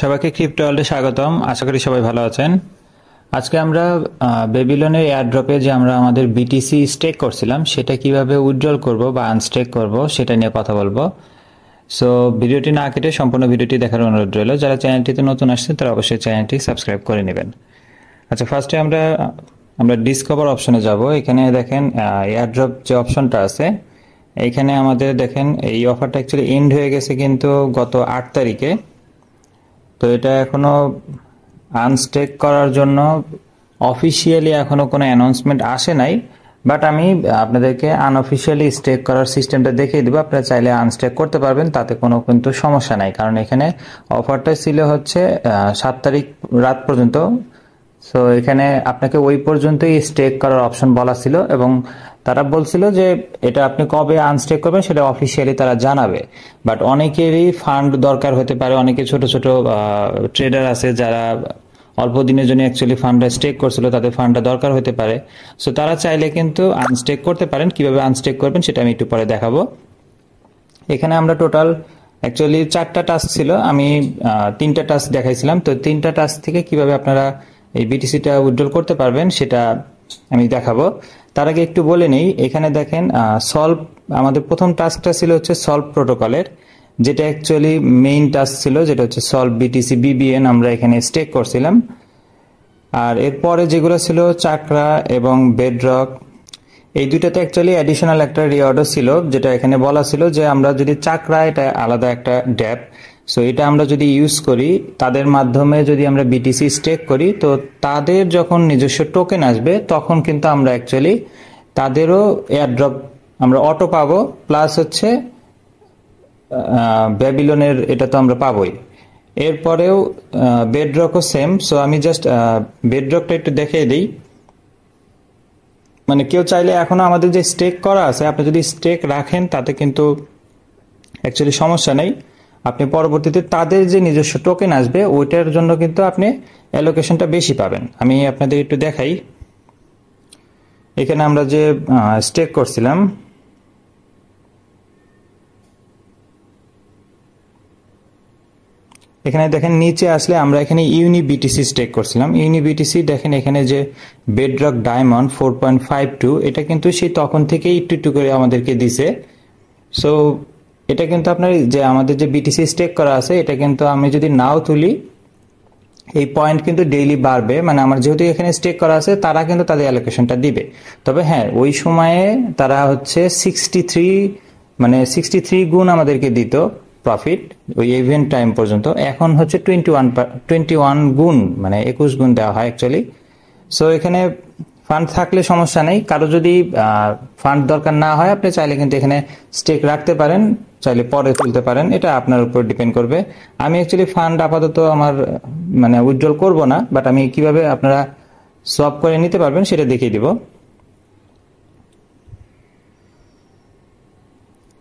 সবাইকে ক্রিপ্টো ওয়ার্ল্ডে স্বাগতম। আশা করি সবাই ভালো আছেন। আজকে আমরা বেবিলনের এয়ারড্রপে যে আমরা আমাদের বিটিসি স্টেক করছিলাম সেটা কিভাবে উইথড্রল করব বা আনস্টেক করব সেটা নিয়ে কথা বলবো। সো ভিডিওটি না কেটে সম্পূর্ণ ভিডিওটি দেখার অনুরোধ রইল। যারা চ্যানেলটিতে নতুন আসছেন তারা অবশ্যই চ্যানেলটি সাবস্ক্রাইব করে নেবেন। আচ্ছা, ফার্স্টে আমরা ডিসকভার অপশনে যাব। এখানে দেখেন এয়ারড্রপ যে অপশনটা আছে, এইখানে আমাদের দেখেন এই অফারটা অ্যাকচুয়ালি এন্ড হয়ে গেছে কিন্তু গত 8 তারিখে। তো এটা এখনো আনস্টেক করার জন্য অফিসিয়ালি এখনো কোনো অ্যানাউন্সমেন্ট আসে নাই, বাট আমি আপনাদেরকে আনঅফিসিয়ালি স্টেক করার সিস্টেমটা দেখিয়ে দেবো। আপনারা চাইলে আনস্টেক করতে পারবেন, তাতে কোনো কিন্তু সমস্যা নাই, কারণ এখানে অফারটা ছিল হচ্ছে 7 তারিখ রাত পর্যন্ত। সো এখানে আপনাকে ওই পর্যন্তই স্টেক করার অপশন বলা ছিল এবং তারা বলছিল যে এটা আপনি কবে আনস্টেক করবেন সেটা অফিসিয়ালি তারা জানাবে। বাট অনেকেরই ফান্ড দরকার হতে পারে, অনেকে ছোট ছোট ট্রেডার আছে যারা অল্প দিনের জন্য অ্যাকচুয়ালি ফান্ডটা স্টেক করছিল, তাদের ফান্ডটা দরকার হতে পারে। সো তারা চাইলে কিন্তু আনস্টেক করতে পারেন। কিভাবে আনস্টেক করবেন সেটা আমি একটু পরে দেখাবো। এখানে আমরা টোটাল অ্যাকচুয়ালি 4টা টাস্ক ছিল, আমি 3টা টাস্ক দেখাইছিলাম। তো 3টা টাস্ক থেকে কিভাবে আপনারা এই বিটিসিটা উইথড্রল করতে পারবেন সেটা আমি দেখাবো। তার আগে একটু বলে নেই, এখানে দেখেন সলভ, আমাদের প্রথম টাস্কটা ছিল হচ্ছে সলভ প্রোটোকলের, যেটা অ্যাকচুয়ালি মেইন টাস্ক ছিল, যেটা হচ্ছে সলভ বিটিসি বিবিএন আমরা এখানে স্টেক করছিলাম। আর এরপরে যেগুলো ছিল চাকরা এবং বেডরক, এই দুইটাতে অ্যাকচুয়ালি অ্যাডিশনাল একটা রিওয়ার্ডও ছিল, যেটা এখানে বলা ছিল যে আমরা যদি চাকরা, এটা আলাদা একটা ড্যাপ, সো এটা আমরা যদি ইউজ করি, তাদের মাধ্যমে যদি আমরা বিটিসি স্টেক করি, তো তাদের যখন নিজস্ব টোকেন আসবে তখন কিন্তু আমরা অ্যাকচুয়ালি তাদেরও এয়ারড্রপ আমরা অটো পাবো, প্লাস হচ্ছে ব্যাবিলনের এটা তো আমরা পাবোই। এরপরেও বেডরকও সেম। সো আমি জাস্ট বেডরকটা একটু দেখিয়ে দিই। মানে কেউ চাইলে এখনো আমাদের যে স্টেক করা আছে, আপনি যদি স্টেক রাখেন তাতে কিন্তু অ্যাকচুয়ালি সমস্যা নেই। আপনি পরবর্তীতে তাদের যে নিজস্ব টোকেন আসবে ওইটার জন্য কিন্তু আপনি অ্যালোকেশনটা বেশি পাবেন। আমি আপনাদের একটু দেখাই। এখানে আমরা যে স্টেক করছিলাম, এখানে দেখেন নিচে আসলে আমরা এখানে ইউনি বিটিসি স্টেক করছিলাম। ইউনি বিটিসি দেখেন এখানে যে বেডরক ডায়মন্ড 4.52, এটা কিন্তু সেই তখন থেকেই একটু একটু করে আমাদেরকে দিছে। সো এটা কিন্তু আপনার যে আমাদের যে বিটিসি স্টেক করা আছে, এটা কিন্তু আমি যদি নাও তুলি, এই পয়েন্ট কিন্তু ডেইলি বাড়বে। মানে আমার যেহেতু এখানে স্টেক করা আছে, তারা কিন্তু তাদের অ্যালোকেশনটা দিবে। তবে হ্যাঁ, ওই সময়ে তারা হচ্ছে 63 গুণ আমাদেরকে দিত প্রফিট ওই ইভেন্ট টাইম পর্যন্ত। এখন হচ্ছে 21 গুণ, মানে 21 গুণ দেওয়া হয় অ্যাকচুয়ালি। সো এখানে ফান্ড থাকলে সমস্যা নেই। কারো যদি ফান্ড দরকার না হয়, আপনি চাইলে কিন্তু এখানে স্টেক রাখতে পারেন, চাইলে পরে তুলতে পারেন, এটা আপনার উপর ডিপেন্ড করবে। আমি অ্যাকচুয়ালি ফান্ড আপাতত আমার মানে উইথড্রল করব না, বাট আমি কিভাবে আপনারা সোয়াপ করে নিতে পারবেন সেটা দেখিয়ে দিব।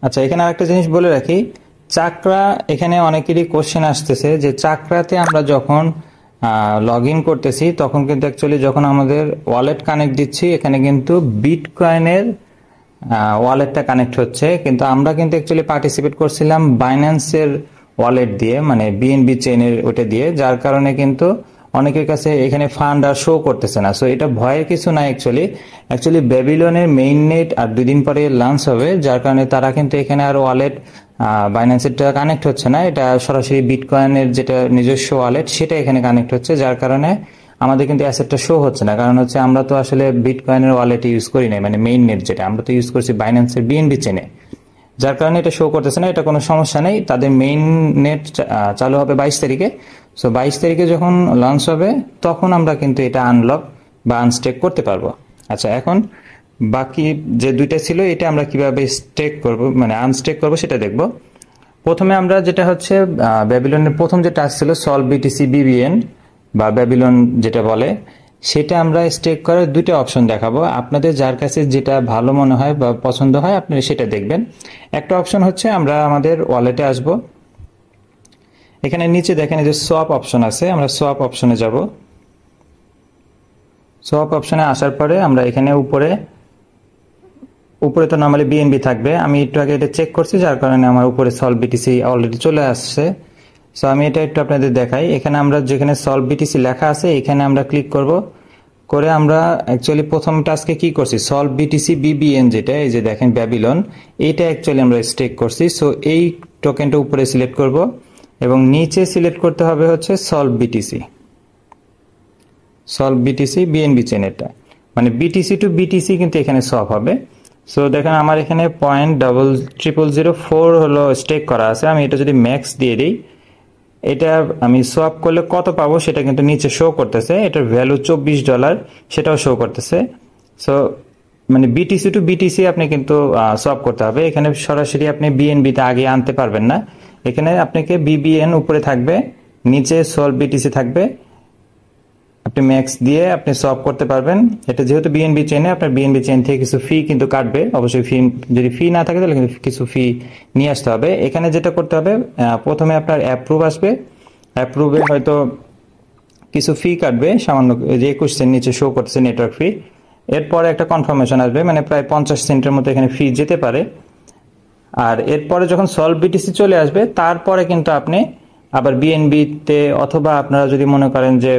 আচ্ছা, এখানে আরেকটা জিনিস বলে রাখি, চাকরা, এখানে অনেকেরই কোশ্চেন আসতেছে যে চাকরাতে আমরা যখন লগ ইন করতেছি তখন কিন্তু অ্যাকচুয়ালি যখন আমাদের ওয়ালেট কানেক্ট দিচ্ছি, এখানে কিন্তু বিটকয়েনের ওয়ালেটটা কানেক্ট হচ্ছে, কিন্তু আমরা কিন্তু অ্যাকচুয়ালি পার্টিসিপেট করছিলাম বাইন্যান্সের ওয়ালেট দিয়ে, মানে বিএনবি চেইনের ওটা দিয়ে, যার কারণে কিন্তু অনেকের কাছে এখানে ফান্ড আর শো করতেছে না। সো এটা ভয়ের কিছু না। অ্যাকচুয়ালি ব্যাবিলনের মেইন নেট আর 2 দিন পরে লঞ্চ হবে, যার কারণে তারা কিন্তু এখানে আর ওয়ালেট বাইন্যান্সেরটা কানেক্ট হচ্ছে না, এটা সরাসরি বিটকয়েনের যেটা নিজস্ব ওয়ালেট সেটা এখানে কানেক্ট হচ্ছে, যার কারণে আমাদের কিন্তু অ্যাসেটটা শো হচ্ছে না। কারণ হচ্ছে আমরা তো আসলে বিটকয়েনের ওয়ালেট ইউজ করি নাই, মানে মেইন নেট যেটা, আমরা তো ইউজ করছি বাইন্যান্সের বিএনবি চেনে, যার কারণে এটা শো করতেছে না। এটা কোনো সমস্যা নেই। তাদের মেইন নেট চালু হবে 22 তারিখে। সো 22 তারিখে যখন লঞ্চ হবে তখন আমরা কিন্তু এটা আনলক বা আনস্টেক করতে পারবো। আচ্ছা, এখন বাকি যে দুইটা ছিল, এটা আমরা কিভাবে স্টেক করব, মানে আনস্টেক করব সেটা দেখব। প্রথমে আমরা যেটা হচ্ছে ব্যাবিলনের প্রথম যে টাস্ক ছিল সলভ বিটিসি বিবিএন বা ব্যাবিলন যেটা বলে, সেটা আমরা স্টেক করার 2টা অপশন দেখাবো। আপনাদের যার কাছে যেটা ভালো মনে হয় বা পছন্দ হয় আপনি সেটা দেখবেন। একটা অপশন হচ্ছে আমরা আমাদের ওয়ালেটে আসব, এখানে নিচে দেখেন এই যে সোয়াপ অপশন আছে, আমরা সোয়াপ অপশনে যাব। সোয়াপ অপশনে আসার পরে আমরা এখানে উপরে তো নরমালি বিএনবি থাকবে। আমি একটু আগে এটা চেক করছি, যার কারণে আমার উপরে সলভ বিটিসি অলরেডি চলে আসছে। সো আমি এটা একটু আপনাদের দেখাই। এখানে আমরা যেখানে সলভ বিটিসি লেখা আছে এখানে আমরা ক্লিক করব, করে আমরা অ্যাকচুয়ালি প্রথম টাস্কে কি করছি, সলভ বিটিসি বিবিএন, যেটা এই যে দেখেন ব্যাবিলন, এইটা অ্যাকচুয়ালি আমরা স্টেক করছি। সো এই টোকেনটা উপরে সিলেক্ট করব এবং নিচে সিলেক্ট করতে হবে হচ্ছে সলভ বিটিসি বিএনবি চেন। এটা মানে বিটিসি টু বিটিসি কিন্তু এখানে সলভ হবে। সো দেখেন আমার এখানে 0.0004 হলো স্টেক করা আছে। আমি এটা যদি ম্যাক্স দিয়ে দিই, এটা আমি সোয়াপ করলে কত পাবো সেটা কিন্তু নিচে শো করতেছে। এটার ভ্যালু $24, সেটাও শো করতেছে। সো মানে বিটিসি টু বিটিসি আপনি কিন্তু সোয়াপ করতে হবে। এখানে সরাসরি আপনি বিএনবিতে আগে আনতে পারবেন না। এখানে আপনাকে বিবিএন উপরে থাকবে, নিচে সলভ বিটিসি থাকবে। আপনি ম্যাক্স দিয়ে আপনি সোয়াপ করতে পারবেন। এটা যেহেতু বিএনবি চেনে, আপনার বিএনবি চেন থেকে কিছু ফি কিন্তু কাটবে। অবশ্যই ফি, যদি ফি না থাকে তাহলে কিন্তু কিছু ফি নিয়ে আসতে হবে। এখানে যেটা করতে হবে, প্রথমে আপনার অ্যাপ্রুভ আসবে, অ্যাপ্রুভে হয়তো কিছু ফি কাটবে সামান্য, যে 21 সেন্ট নিচে শো করতেছে নেটওয়ার্ক ফি। এরপরে একটা কনফার্মেশন আসবে, মানে প্রায় 50 সেন্টের মতো এখানে ফি যেতে পারে। আর এরপরে যখন সলভ বিটিসি চলে আসবে, তারপরে কিন্তু আপনি আবার বিএনবিতে, অথবা আপনারা যদি মনে করেন যে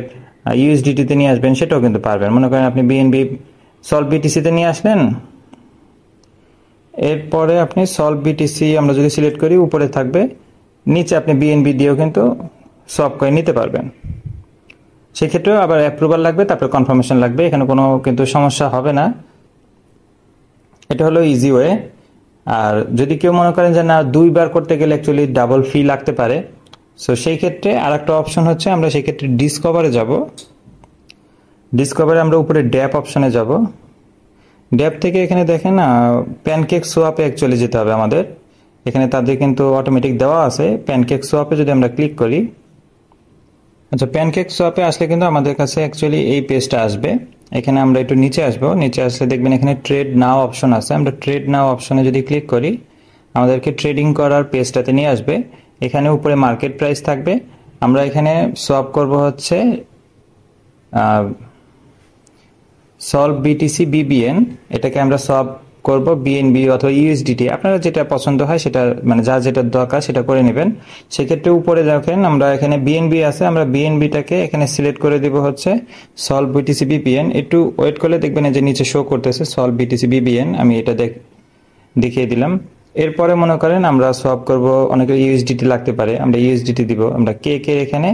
ইউএসডিটিতে নিয়ে আসবেন, সেটাও কিন্তু পারবেন। মনে করেন আপনি বিএনবি সলভ বিটিসিতে নিয়ে আসলেন, এরপরে আপনি সলভ বিটিসি আমরা যদি সিলেক্ট করি উপরে থাকবে, নিচে আপনি বিএনবি দিয়েও কিন্তু সলভ করে নিতে পারবেন। সেক্ষেত্রেও আবার অ্যাপ্রুভাল লাগবে, তারপরে কনফার্মেশন লাগবে। এখানে কোনো কিন্তু সমস্যা হবে না। এটা হলো ইজি ওয়ে। আর যদি কেউ মনে করেন যে না, 2বার করতে গেলে অ্যাকচুয়ালি ডাবল ফি লাগতে পারে, সো সেই ক্ষেত্রে আর একটা অপশন হচ্ছে, আমরা সেই ক্ষেত্রে ডিসকভারে যাব। ডিসকভারে আমরা উপরে ড্যাপ অপশনে যাব। ড্যাপ থেকে এখানে দেখেন প্যানকেক সোয়াপে অ্যাকচুয়ালি যেতে হবে আমাদের। এখানে তাদের কিন্তু অটোমেটিক দেওয়া আছে। প্যানকেক সোয়াপে যদি আমরা ক্লিক করি, আচ্ছা প্যানকেক সোয়াপে আসলে কিন্তু আমাদের কাছে অ্যাকচুয়ালি এই পেজটা আসবে। এখানে আমরা একটু নিচে আসবো, নিচে আসলে দেখবেন এখানে ট্রেড নাও অপশন আছে। আমরা ট্রেড নাও অপশনে যদি ক্লিক করি, আমাদেরকে ট্রেডিং করার পেজটাতে নিয়ে আসবে। এখানে উপরে মার্কেট প্রাইস থাকবে। আমরা এখানে সোয়াপ করব হচ্ছে সলভ বিটিসি বিবিএন, এটাকে আমরা সোয়াপ করব বিএনবি অথবা ইউএসডিটি, আপনারা যেটা পছন্দ হয় সেটা, মানে যার যেটা দরকার সেটা করে নেবেন। সেক্ষেত্রে উপরে দেখেন আমরা এখানে বিএনবি আছে, আমরা বিএনবিটাকে এখানে সিলেক্ট করে দিব হচ্ছে সলভ বিটিসি বিবিএন। একটু ওয়েট করলে দেখবেন যে নিচে শো করতেছে সলভ বিটিসি বিবিএন। আমি এটা দেখিয়ে দিলাম। এরপরে মনে করেন আমরা সোয়াপ করব, অনেকের ইউএসডিটি লাগতে পারে, আমরা ইউএসডিটি দিব। আমরা কে এখানে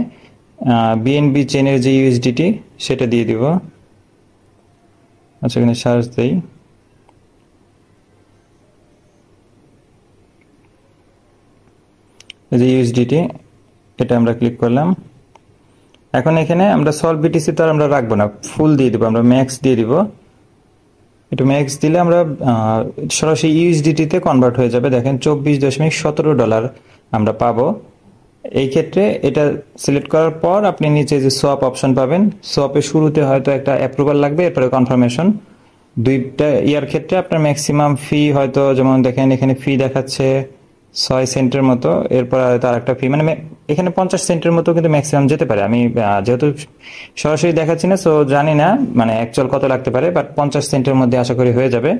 বিএনবি চেনের যে ইউএসডিটি সেটা দিয়ে দিব। আচ্ছা এখানে সার্চ দেই, এই যে ইউএসডিটি, এটা আমরা ক্লিক করলাম। এখন এখানে আমরা সলভ বিটিসি তো আর আমরা রাখবো না, ফুল দিয়ে দিব, আমরা ম্যাক্স দিয়ে দিব। একটু ম্যাক্স দিলে আমরা সরাসরি ইউএসডিটিতে কনভার্ট হয়ে যাবে। দেখেন $24.17 আমরা পাবো। এই ক্ষেত্রে এটা সিলেক্ট করার পর আপনি নিচে যে সোয়াপ অপশন পাবেন, সোয়াপের শুরুতে হয়তো একটা অ্যাপ্রুভাল লাগবে, এরপরে কনফার্মেশন। দুইটা ইয়ার ক্ষেত্রে আপনার ম্যাক্সিমাম ফি হয়তো, যেমন দেখেন এখানে ফি দেখাচ্ছে 6 সেন্টের মতো, এরপর তার একটা ফি, মানে এখানে 50 সেন্টের মতো কিন্তু ম্যাক্সিমাম যেতে পারে। আমি যেহেতু সরাসরি দেখাচ্ছি না, সো জানি না মানে অ্যাকচুয়াল কত লাগতে পারে, বাট 50 সেন্টের মধ্যে আশা করি হয়ে যাবে।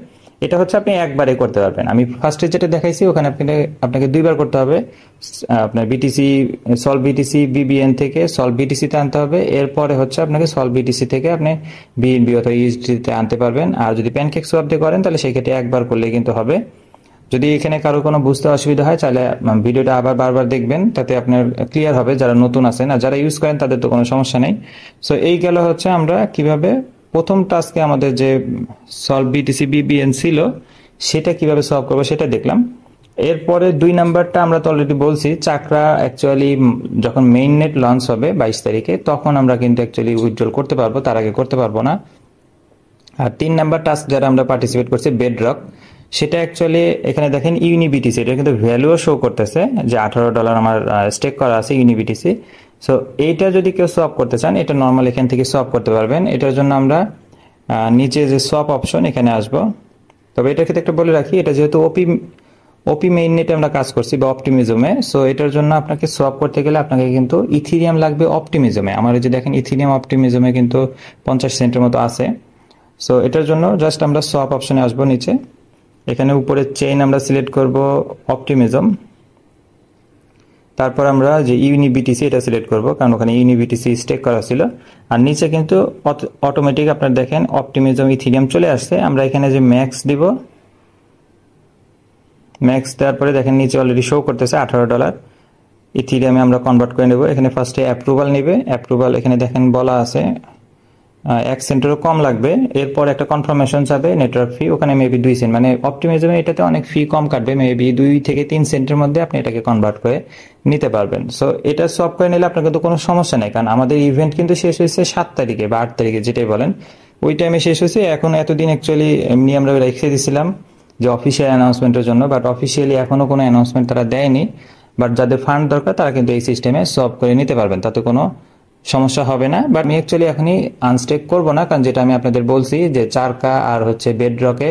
এটা হচ্ছে আপনি একবারে করতে পারবেন। আমি ফার্স্টে যেটা দেখাইছি ওখানে আপনাকে 2বার করতে হবে। আপনার বিটিসি সলভ বিটিসি বিবিএন থেকে সলভ বিটিসিতে আনতে হবে, এরপরে হচ্ছে আপনাকে সলভ বিটিসি থেকে আপনি বিএনবি অথবা ইউএসডিতে আনতে পারবেন। আর যদি প্যানকেক সোয়াপ দিয়ে করেন তাহলে সেই ক্ষেত্রে একবার করলে কিন্তু হবে। যদি এখানে কারো কোনো বুঝতে অসুবিধা হয় তাহলে ভিডিওটা আবার বারবার দেখবেন, তাতে আপনার ক্লিয়ার হবে। যারা নতুন আছেন আর যারা ইউজ করেন তাদের তো কোনো সমস্যা নেই। সো এই গেল হচ্ছে আমরা কিভাবে প্রথম টাস্কে আমাদের যে সলভ বিটিসি বিবিএন ছিল সেটা কিভাবে সলভ করবো সেটা দেখলাম। এরপরে 2 নাম্বারটা আমরা তো অলরেডি বলছি, চাকরা অ্যাকচুয়ালি যখন মেইন নেট লঞ্চ হবে 22 তারিখে, তখন আমরা কিন্তু অ্যাকচুয়ালি উইথড্রল করতে পারবো, তার আগে করতে পারবো না। আর 3 নাম্বার টাস্ক যারা আমরা পার্টিসিপেট করছি বেডরক, সেটা অ্যাকচুয়ালি এখানে দেখেন ইউনিবিটিসি, এটা কিন্তু ভ্যালুও শো করতেছে যে $18 আমার স্টেক করা আছে ইউনিবিটিসি। সো এইটা যদি কেউ সোয়াপ করতে চান, এটা নর্মাল এখান থেকে সোয়াপ করতে পারবেন। এটার জন্য আমরা নিচে যে সোয়াপ অপশন এখানে আসব। তবে এটার ক্ষেত্রে একটা বলে রাখি, এটা যেহেতু ওপি মেইন নেটে আমরা কাজ করছি বা অপটিমিজমে, সো এটার জন্য আপনাকে সোয়াপ করতে গেলে আপনাকে কিন্তু ইথিরিয়াম লাগবে অপটিমিজমে। আমার এই যে দেখেন ইথিরিয়াম অপটিমিজমে কিন্তু 50 সেন্টের মতো আছে। সো এটার জন্য জাস্ট আমরা সোয়াপ অপশনে আসবো নিচে, এখানে উপরে চেইন আমরা সিলেক্ট করব অপটিমিজম, তারপর আমরা যে ইউনিবিটিসি এটা সিলেক্ট করব, কারণ ওখানে ইউনিবিটিসি স্টেক করা ছিল। আর নিচে কিন্তু অটোমেটিক আপনারা দেখেন অপটিমিজম ইথিরিয়াম চলে আসছে। আমরা এখানে যে ম্যাক্স দিব, ম্যাক্স দেওয়ার পরে দেখেন নিচে অলরেডি শো করতেছে $18 ইথিরিয়ামে আমরা কনভার্ট করে নেব। এখানে ফার্স্টে অ্যাপ্রুভাল নেবে, অ্যাপ্রুভাল এখানে দেখেন বলা আছে 1 সেন্টেরও কম লাগবে। এরপর একটা কনফার্মেশন যাবে, নেটওয়ার্ক ফি ওখানে মেবি 2 সেন্ট, মানে অপটিমিজমে এটাতে অনেক ফি কম কাটবে, মেবি 2 থেকে 3 সেন্টের মধ্যে আপনি এটাকে কনভার্ট করে নিতে পারবেন। সো এটা সব করে নিলে আপনার কিন্তু কোনো সমস্যা নেই, কারণ আমাদের ইভেন্ট কিন্তু শেষ হয়েছে 7 তারিখে বা 8 তারিখে যেটাই বলেন, ওই টাইমে শেষ হয়েছে। এখন এতদিন অ্যাকচুয়ালি এমনি আমরা রেখে দিয়েছিলাম যে অফিসিয়াল অ্যানাউন্সমেন্টের জন্য, বাট অফিসিয়ালি এখনো কোনো অ্যানাউন্সমেন্ট তারা দেয়নি। বাট যাদের ফান্ড দরকার তারা কিন্তু এই সিস্টেমে সলভ করে নিতে পারবেন, তাতে কোনো সমস্যা হবে না। বাট আমি অ্যাকচুয়ালি এখনই আনস্টেক করব না, কারণ যেটা আমি আপনাদের বলছি যে চারকা আর হচ্ছে বেডরকে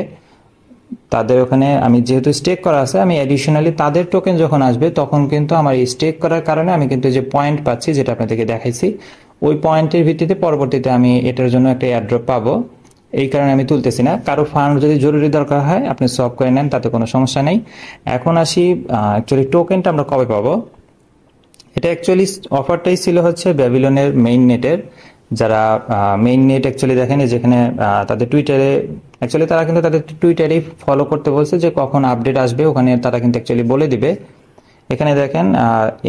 তাদের ওখানে আমি যেহেতু স্টেক করা আছে, আমি অ্যাডিশনালি তাদের টোকেন যখন আসবে তখন কিন্তু আমার এই স্টেক করার কারণে আমি কিন্তু যে পয়েন্ট পাচ্ছি, যেটা আপনাদেরকে দেখাইছি, ওই পয়েন্টের ভিত্তিতে পরবর্তীতে আমি এটার জন্য একটা এয়ারড্রপ পাবো। এই কারণে আমি তুলতেছি না। কারো ফান্ড যদি জরুরি দরকার হয় আপনি সলভ করে নেন, তাতে কোনো সমস্যা নেই। এখন আসি অ্যাকচুয়ালি টোকেনটা আমরা কবে পাবো। এটা অ্যাকচুয়ালি অফারটাই ছিল হচ্ছে ব্যাবিলনের মেইন নেটের, যারা মেইন নেট অ্যাকচুয়ালি দেখেন যেখানে তাদের টুইটারে অ্যাকচুয়ালি তারা কিন্তু তাদের টুইটারেই ফলো করতে বলছে যে কখন আপডেট আসবে, ওখানে তারা কিন্তু অ্যাকচুয়ালি বলে দিবে। এখানে দেখেন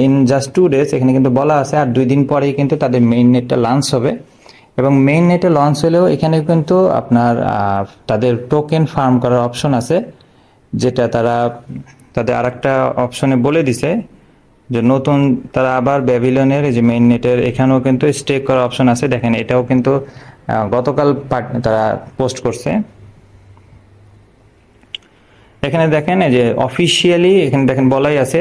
ইন জাস্ট 2 ডেজ এখানে কিন্তু বলা আছে, আর 2 দিন পরেই কিন্তু তাদের মেইন নেটটা লঞ্চ হবে। এবং মেইন নেটে লঞ্চ হলেও এখানে কিন্তু আপনার তাদের টোকেন ফার্ম করার অপশন আছে, যেটা তারা তাদের আরেকটা অপশনে বলে দিছে যে নতুন তারা আবার ব্যাবিলনের যে মেইন নেটের এখানেও কিন্তু স্টেক করার অপশন আছে। দেখেন এটাও কিন্তু গতকাল তারা পোস্ট করছে। এখানে দেখেন যে অফিসিয়ালি এখানে দেখেন বলাই আছে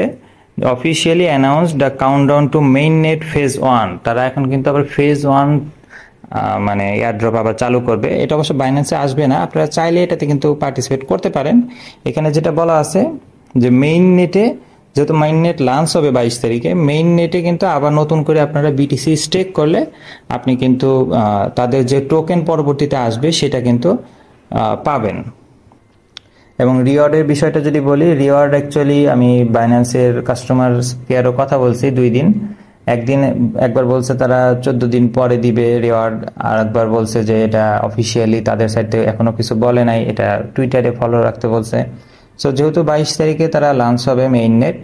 officially announce the countdown to mainnet phase 1। তারা এখন কিন্তু আবার ফেজ 1 মানে এয়ারড্রপ আবার চালু করবে। এটা অবশ্য বাইন্যান্সে আসবে না, আপনারা চাইলে এটাতে কিন্তু পার্টিসিপেট করতে পারেন। এখানে যেটা বলা আছে যে মেইন নেটে, যেহেতু মেইন নেট লঞ্চ হবে 22 তারিখে, মেইন নেটে কিন্তু আবার নতুন করে আপনারা বিটিসি স্টেক করলে আপনি কিন্তু তাদের যে টোকেন পরবর্তীতে আসবে সেটা কিন্তু পাবেন। এবং রিওয়ার্ডের বিষয়টা যদি বলি, রিওয়ার্ড অ্যাকচুয়ালি আমি বাইন্যান্সের কাস্টমার কেয়ারও কথা বলছি 2 দিন। একবার বলছে তারা 14 দিন পরে দিবে রিওয়ার্ড, আর একবার বলছে যে এটা অফিসিয়ালি তাদের সাইড থেকে এখনো কিছু বলে নাই, এটা টুইটারে ফলো রাখতে বলছে। সো যেহেতু 22 তারিখে তারা লঞ্চ হবে মেইন নেট,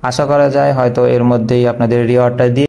আশা করা যায় হয়তো এর মধ্যেই আপনাদের রিওয়ার্ডটা দিয়ে